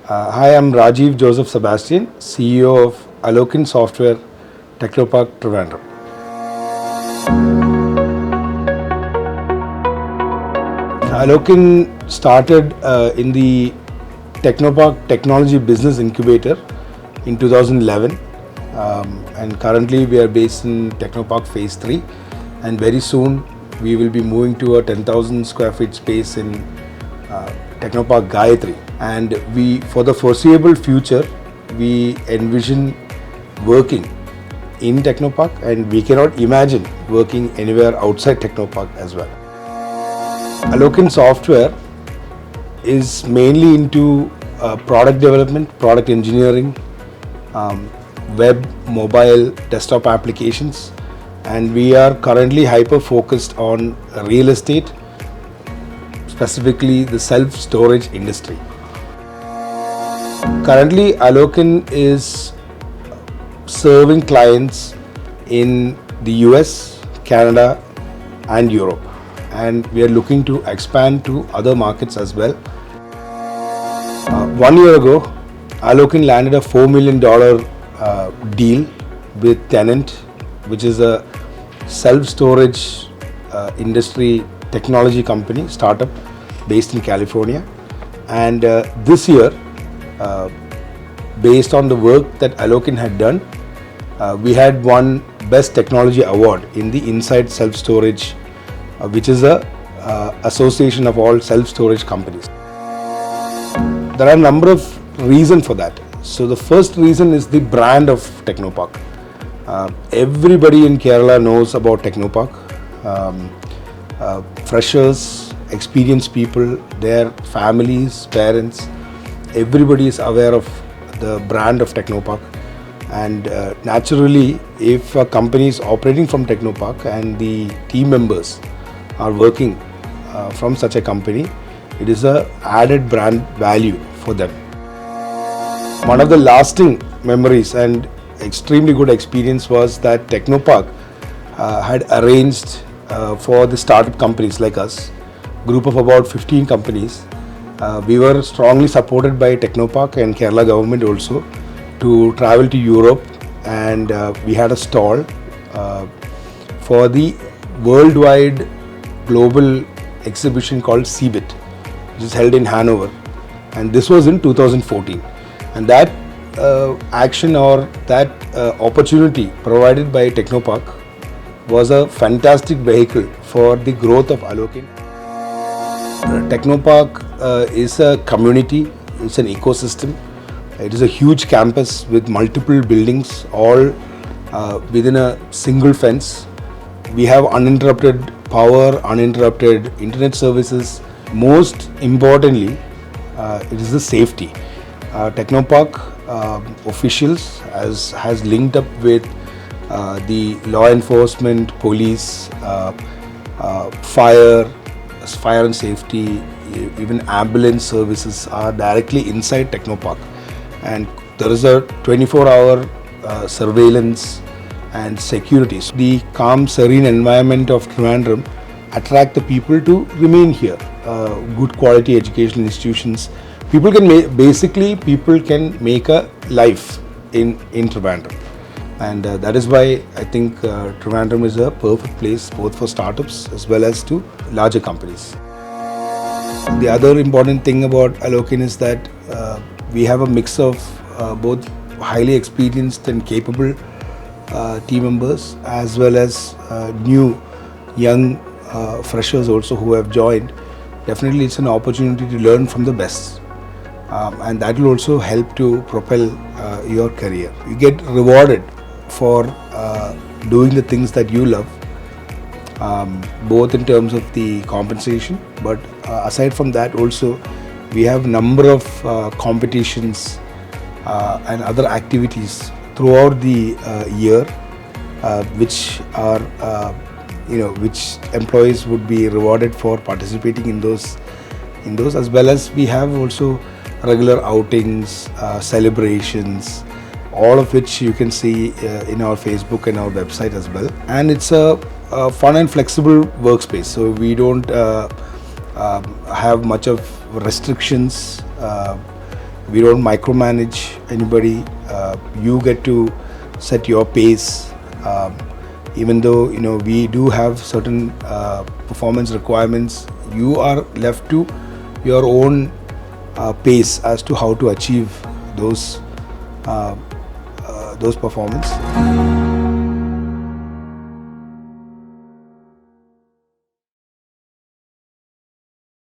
Hi, I'm Rajiv Joseph Sebastian, CEO of Alokin Software Technopark Trivandrum. Alokin started in the Technopark Technology Business Incubator in 2011, and currently we are based in Technopark Phase 3, and very soon we will be moving to a 10,000 square feet space in Technopark Gayatri. And for the foreseeable future, we envision working in Technopark, and we cannot imagine working anywhere outside Technopark as well. Alokin Software is mainly into product development, product engineering, web, mobile, desktop applications, and we are currently hyper focused on real estate, specifically the self-storage industry. Currently, Alokin is serving clients in the US, Canada, and Europe, and we are looking to expand to other markets as well. 1 year ago, Alokin landed a $4 million deal with Tenant, which is a self-storage industry technology company, startup based in California. And this year, based on the work that Alokin had done, we had won Best Technology Award in the Inside Self-Storage, which is a association of all self-storage companies. There are a number of reasons for that. So the first reason is the brand of Technopark. Everybody in Kerala knows about Technopark. Freshers, experienced people, their families, parents, everybody is aware of the brand of Technopark. And naturally, if a company is operating from Technopark and the team members are working from such a company, it is a added brand value for them. One of the lasting memories and extremely good experience was that Technopark had arranged for the startup companies like us, group of about 15 companies. We were strongly supported by Technopark and Kerala government also to travel to Europe, and we had a stall for the worldwide global exhibition called CeBIT, which is held in Hanover, and this was in 2014. And that action or that opportunity provided by Technopark was a fantastic vehicle for the growth of Alokin. Technopark is a community, it's an ecosystem. It is a huge campus with multiple buildings, all within a single fence. We have uninterrupted power, uninterrupted internet services. Most importantly, it is the safety. Technopark officials has linked up with the law enforcement, police, fire and safety, even ambulance services are directly inside Technopark. And there is a 24-hour surveillance and security. So the calm, serene environment of Trivandrum attract the people to remain here. Good quality educational institutions. People can make a life in Trivandrum, and that is why I think Trivandrum is a perfect place both for startups as well as to larger companies. The other important thing about Alokin is that we have a mix of both highly experienced and capable team members as well as new young freshers also who have joined. Definitely it's an opportunity to learn from the best, and that will also help to propel your career. You get rewarded for doing the things that you love, both in terms of the compensation, but aside from that also we have number of competitions and other activities throughout the year, which are which employees would be rewarded for participating in those, as well as we have also regular outings, celebrations, all of which you can see in our Facebook and our website as well. And it's a fun and flexible workspace, so we don't have much of restrictions We don't micromanage anybody. You get to set your pace. Even though we do have certain performance requirements, you are left to your own pace as to how to achieve those performance.